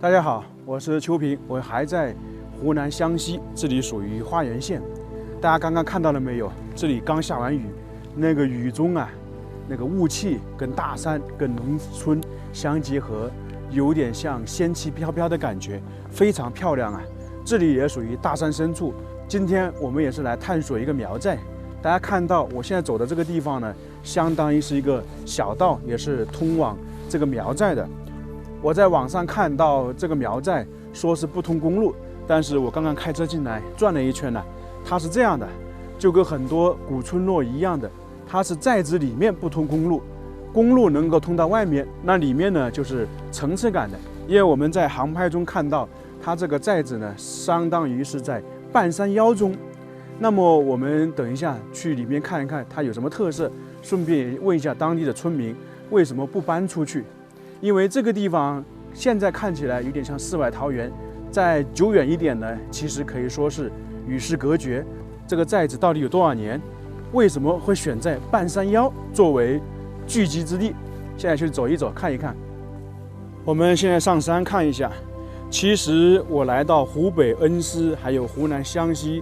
大家好，我是邱平，我还在湖南湘西，这里属于花原县。大家刚刚看到了没有？这里刚下完雨，那个雨中啊，那个雾气跟大山跟农村相结合，有点像仙气飘飘的感觉，非常漂亮啊。这里也属于大山深处。今天我们也是来探索一个苗寨。大家看到我现在走的这个地方呢，相当于是一个小道，也是通往这个苗寨的。我在网上看到这个苗寨说是不通公路，但是我刚刚开车进来转了一圈呢，它是这样的，就跟很多古村落一样的，它是寨子里面不通公路，公路能够通到外面，那里面呢就是层次感的。因为我们在航拍中看到，它这个寨子呢，相当于是在半山腰中。那么我们等一下去里面看一看它有什么特色，顺便问一下当地的村民为什么不搬出去。因为这个地方现在看起来有点像世外桃源，再久远一点呢，其实可以说是与世隔绝。这个寨子到底有多少年？为什么会选在半山腰作为聚集之地？现在去走一走，看一看。我们现在上山看一下。其实我来到湖北恩施，还有湖南湘西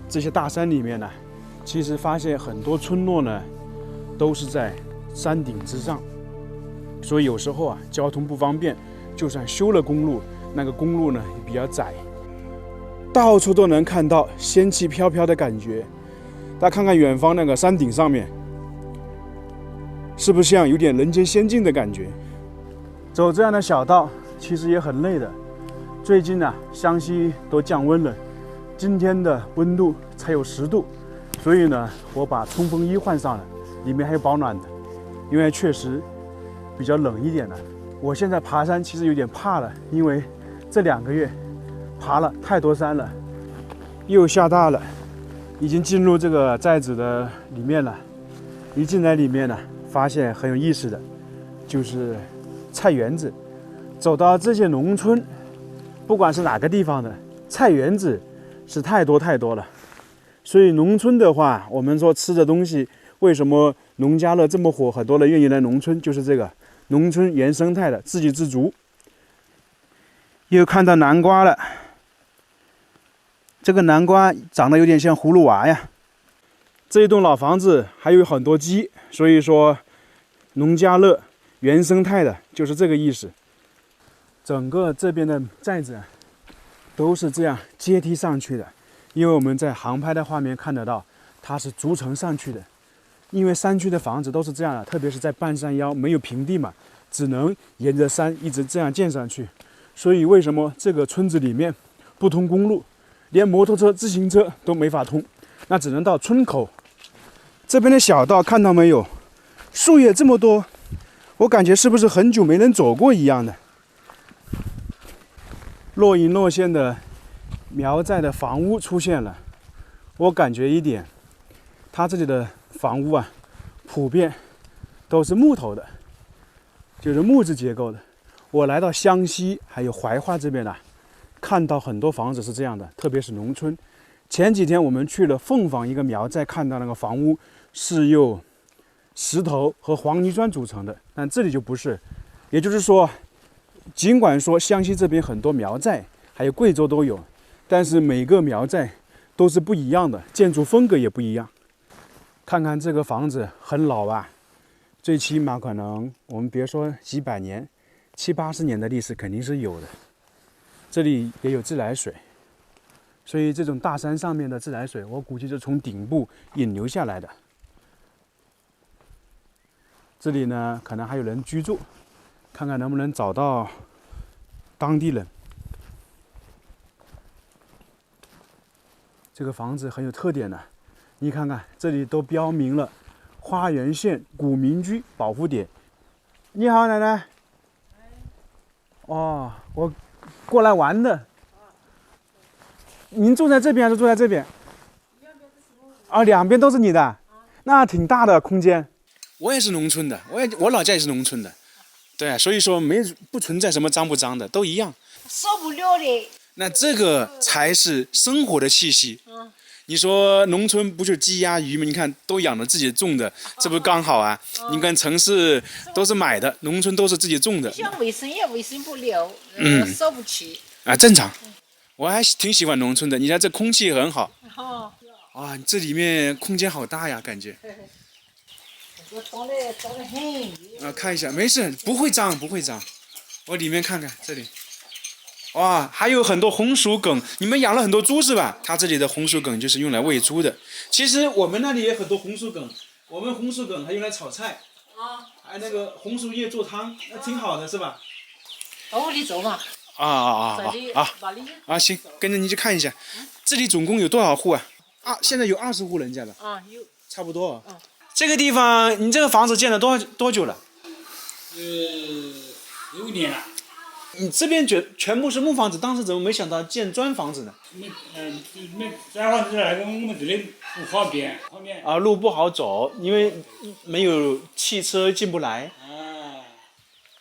这些大山里面呢，其实发现很多村落呢，都是在山顶之上。所以有时候啊，交通不方便，就算修了公路，那个公路呢也比较窄，到处都能看到仙气飘飘的感觉。大家看看远方那个山顶上面，是不是像有点人间仙境的感觉？走这样的小道其实也很累的。最近啊，湘西都降温了，今天的温度才有10度，所以呢，我把冲锋衣换上了，里面还有保暖的，因为确实比较冷一点的。我现在爬山其实有点怕了，因为这2个月爬了太多山了。又下大了，已经进入这个寨子的里面了。一进来里面呢，发现很有意思的，就是菜园子。走到这些农村，不管是哪个地方的菜园子是太多了。所以农村的话，我们说吃的东西，为什么农家乐这么火，很多人愿意来农村，就是这个农村原生态的自给自足。又看到南瓜了，这个南瓜长得有点像葫芦娃呀。这一栋老房子还有很多鸡，所以说农家乐原生态的就是这个意思。整个这边的寨子都是这样阶梯上去的，因为我们在航拍的画面看得到，它是逐层上去的。因为山区的房子都是这样的，特别是在半山腰没有平地嘛，只能沿着山一直这样建上去。所以为什么这个村子里面不通公路，连摩托车、自行车都没法通，那只能到村口。这边的小道看到没有，树叶这么多，我感觉是不是很久没人走过一样的。若隐若现的苗寨的房屋出现了，我感觉一点，它这里的房屋啊，普遍都是木头的，就是木质结构的。我来到湘西还有怀化这边呢，看到很多房子是这样的，特别是农村。前几天我们去了凤凰一个苗寨，看到那个房屋是由石头和黄泥砖组成的，但这里就不是。也就是说，尽管说湘西这边很多苗寨，还有贵州都有，但是每个苗寨都是不一样的，建筑风格也不一样。看看这个房子很老啊，最起码可能我们别说几百年，70、80年的历史肯定是有的。这里也有自来水，所以这种大山上面的自来水，我估计是从顶部引流下来的。这里呢，可能还有人居住，看看能不能找到当地人。这个房子很有特点的，你看看这里都标明了花原县古民居保护点。你好，奶奶。哦，我过来玩的。您住在这边还是住在这边？啊，两边都是你的，那挺大的空间。我也是农村的，我老家也是农村的，对，所以说不存在什么脏不脏的，都一样。受不了的。那这个才是生活的气息。你说农村不就鸡鸭鱼吗？你看都养的自己种的，这不是刚好啊？你看城市都是买的，农村都是自己种的。像卫生也卫生不了，扫不去。啊，正常。我还挺喜欢农村的，你看这空气很好。哦。啊，这里面空间好大呀，感觉。我脏得很。啊，看一下，没事，不会脏，不会脏。我里面看看这里。哇，还有很多红薯梗，你们养了很多猪是吧？它这里的红薯梗就是用来喂猪的。其实我们那里也很多红薯梗，我们红薯梗还用来炒菜，还那个红薯叶做汤，那挺好的是吧？到你做嘛。行，跟着你去看一下，这里总共有多少户啊？现在有20户人家了。有。差不多。这个地方，你这个房子建了多久了？6年了。你这边全部是木房子，当时怎么没想到建砖房子呢？砖房子那个我们这里不方便。路不好走，因为没有汽车进不来。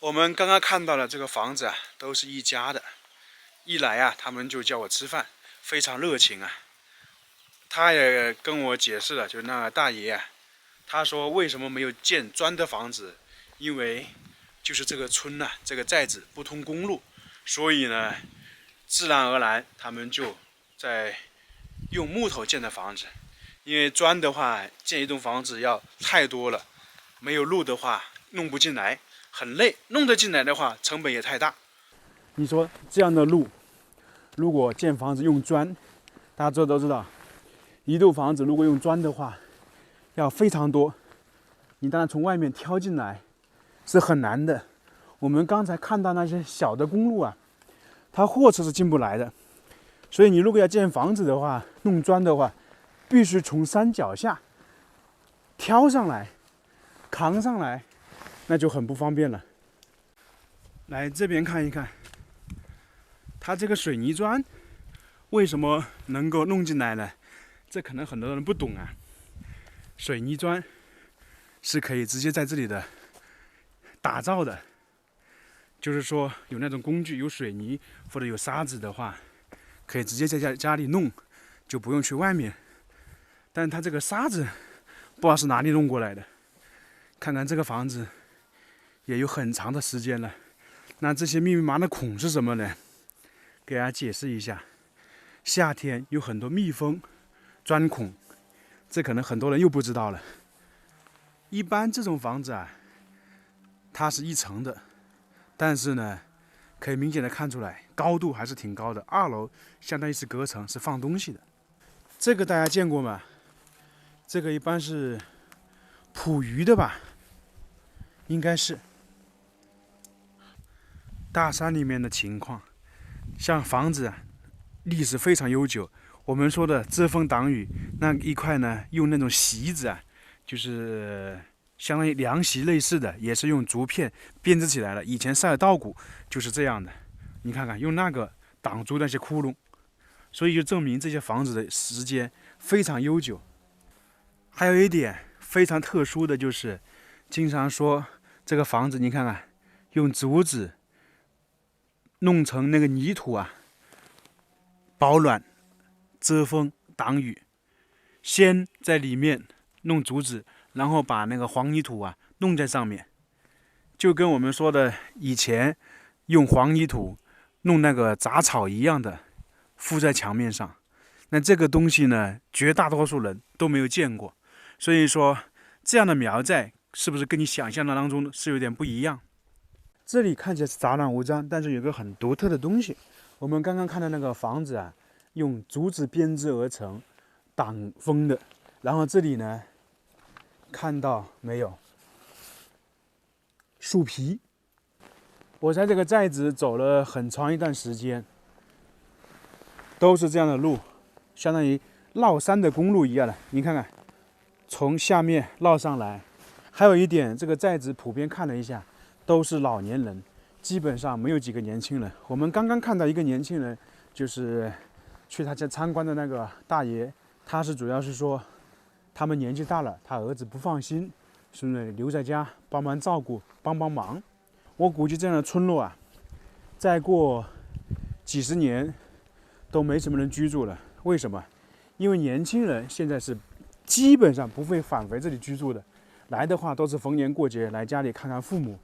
我们刚刚看到了这个房子啊，都是一家的。一来啊，他们就叫我吃饭，非常热情啊。他也跟我解释了，就那个大爷啊，他说为什么没有建砖的房子，因为就是这个村呐，这个寨子不通公路，所以呢，自然而然他们就在用木头建的房子。因为砖的话，建一栋房子要太多了，没有路的话弄不进来，很累，弄得进来的话成本也太大。你说这样的路，如果建房子用砖，大家都知道，一栋房子如果用砖的话，要非常多，你当然从外面挑进来是很难的。我们刚才看到那些小的公路啊，它货车是进不来的，所以你如果要建房子的话，弄砖的话，必须从山脚下挑上来，扛上来，那就很不方便了。来这边看一看，它这个水泥砖为什么能够弄进来呢？这可能很多人不懂啊。水泥砖是可以直接在这里的打造的，就是说有那种工具，有水泥或者有沙子的话，可以直接在家里弄，就不用去外面。但它这个沙子不知道是哪里弄过来的。看看这个房子也有很长的时间了。那这些密密麻麻的孔是什么呢？给大家解释一下。夏天有很多蜜蜂钻孔，这可能很多人又不知道了。一般这种房子啊，它是一层的，但是呢，可以明显的看出来高度还是挺高的。2楼相当于是隔层，是放东西的。这个大家见过吗？这个一般是捕鱼的吧，应该是。大山里面的情况，像房子啊，历史非常悠久。我们说的遮风挡雨那一块呢，用那种席子啊，就是相当于凉席类似的，也是用竹片编织起来的。以前晒稻谷就是这样的，你看看用那个挡住那些窟窿，所以就证明这些房子的时间非常悠久。还有一点非常特殊的就是，经常说这个房子，你看看用竹子弄成那个泥土啊，保暖、遮风、挡雨。先在里面弄竹子，然后把那个黄泥土啊弄在上面，就跟我们说的以前用黄泥土弄那个杂草一样的，敷在墙面上。那这个东西呢，绝大多数人都没有见过。所以说，这样的苗寨是不是跟你想象的当中是有点不一样？这里看起来是杂乱无章，但是有个很独特的东西。我们刚刚看到那个房子啊，用竹子编织而成，挡风的。然后这里呢，看到没有？树皮。我在这个寨子走了很长一段时间，都是这样的路，相当于绕山的公路一样的。你看看。从下面绕上来，还有一点，这个寨子普遍看了一下，都是老年人，基本上没有几个年轻人。我们刚刚看到一个年轻人，就是去他家参观的那个大爷，他是主要是说，他们年纪大了，他儿子不放心，所以留在家帮忙照顾，帮忙。我估计这样的村落啊，再过几十年都没什么人居住了。为什么？因为年轻人现在是基本上不会返回这里居住的，来的话都是逢年过节来家里看看父母。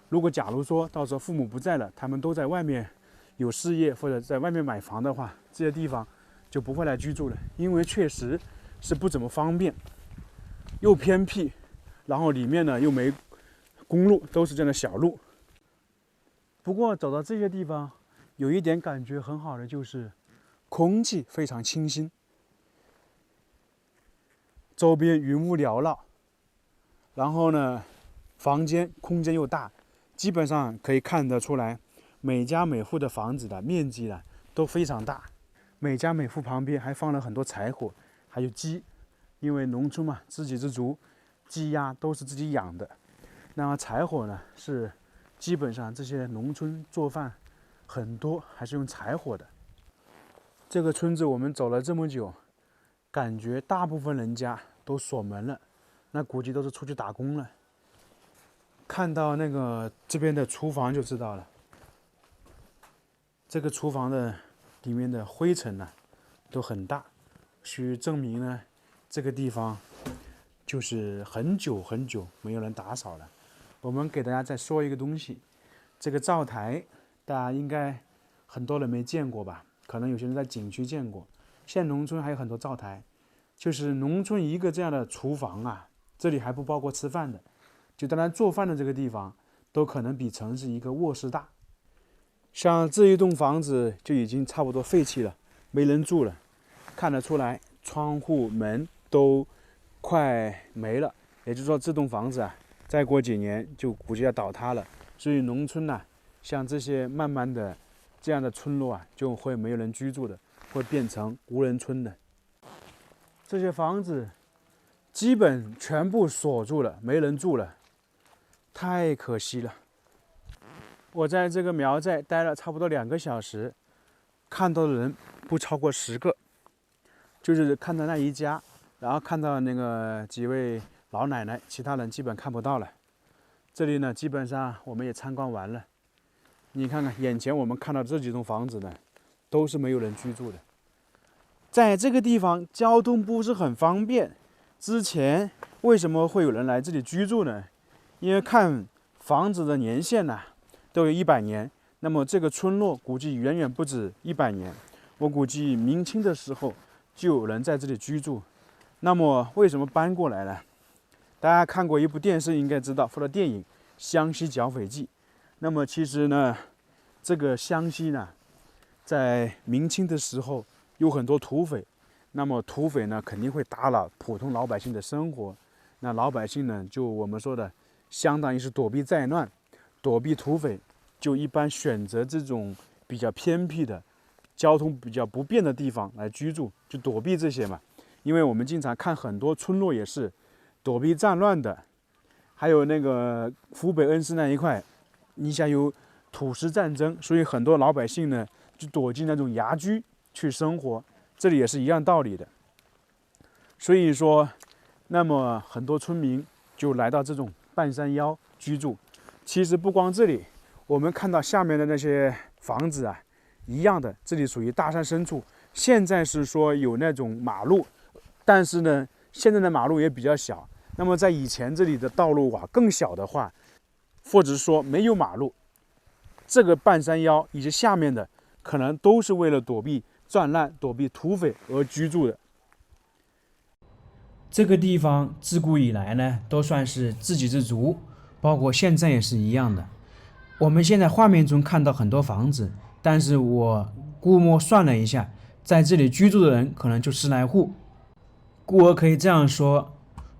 如果假如说到时候父母不在了，他们都在外面有事业或者在外面买房的话，这些地方就不会来居住了，因为确实是不怎么方便，又偏僻，然后里面呢又没公路，都是这样的小路。不过走到这些地方，有一点感觉很好的就是空气非常清新，周边云雾缭绕，然后呢房间空间又大，基本上可以看得出来每家每户的房子的面积呢都非常大，每家每户旁边还放了很多柴火，还有鸡，因为农村嘛，自给自足，鸡鸭都是自己养的。那么柴火呢，是基本上这些农村做饭很多还是用柴火的。这个村子我们走了这么久，感觉大部分人家都锁门了，那估计都是出去打工了。看到那个这边的厨房就知道了，这个厨房的里面的灰尘呢都很大，去证明呢这个地方就是很久很久没有人打扫了。我们给大家再说一个东西，这个灶台大家应该很多人没见过吧，可能有些人在景区见过，现在农村还有很多灶台，就是农村一个这样的厨房啊，这里还不包括吃饭的，就当然做饭的这个地方都可能比城市一个卧室大。像这一栋房子就已经差不多废弃了，没人住了，看得出来窗户门都快没了，也就是说这栋房子啊再过几年就估计要倒塌了。所以农村呢，像这些慢慢的这样的村落啊，就会没有人居住的，会变成无人村的。这些房子基本全部锁住了，没人住了，太可惜了。我在这个苗寨待了差不多2个小时，看到的人不超过10个，就是看到那一家，然后看到那个几位老奶奶，其他人基本看不到了。这里呢，基本上我们也参观完了。你看看眼前我们看到这几栋房子呢，都是没有人居住的。在这个地方交通不是很方便，之前为什么会有人来这里居住呢？因为看房子的年限呢，都有100年，那么这个村落估计远远不止100年。我估计明清的时候就有人在这里居住。那么为什么搬过来呢？大家看过一部电视应该知道，或者电影《湘西剿匪记》。那么其实呢，这个湘西呢，在明清的时候有很多土匪，那么土匪呢肯定会打扰普通老百姓的生活。那老百姓呢，就我们说的，相当于是躲避灾难，躲避土匪，就一般选择这种比较偏僻的、交通比较不便的地方来居住，就躲避这些嘛。因为我们经常看很多村落也是躲避战乱的，还有那个湖北恩施那一块，你想有土石战争，所以很多老百姓呢就躲进那种崖居去生活，这里也是一样道理的。所以说，那么很多村民就来到这种半山腰居住。其实不光这里，我们看到下面的那些房子啊，一样的，这里属于大山深处。现在是说有那种马路，但是呢，现在的马路也比较小。那么在以前这里的道路啊更小的话，或者说没有马路，这个半山腰以及下面的可能都是为了躲避战乱、躲避土匪而居住的。这个地方自古以来呢，都算是自给自足，包括现在也是一样的。我们现在画面中看到很多房子，但是我估摸算了一下，在这里居住的人可能就10来户，故而可以这样说，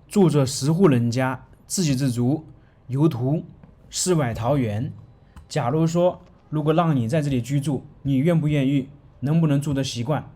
住着10户人家，自给自足，游途世外桃源。假如说，如果让你在这里居住，你愿不愿意？能不能住得习惯？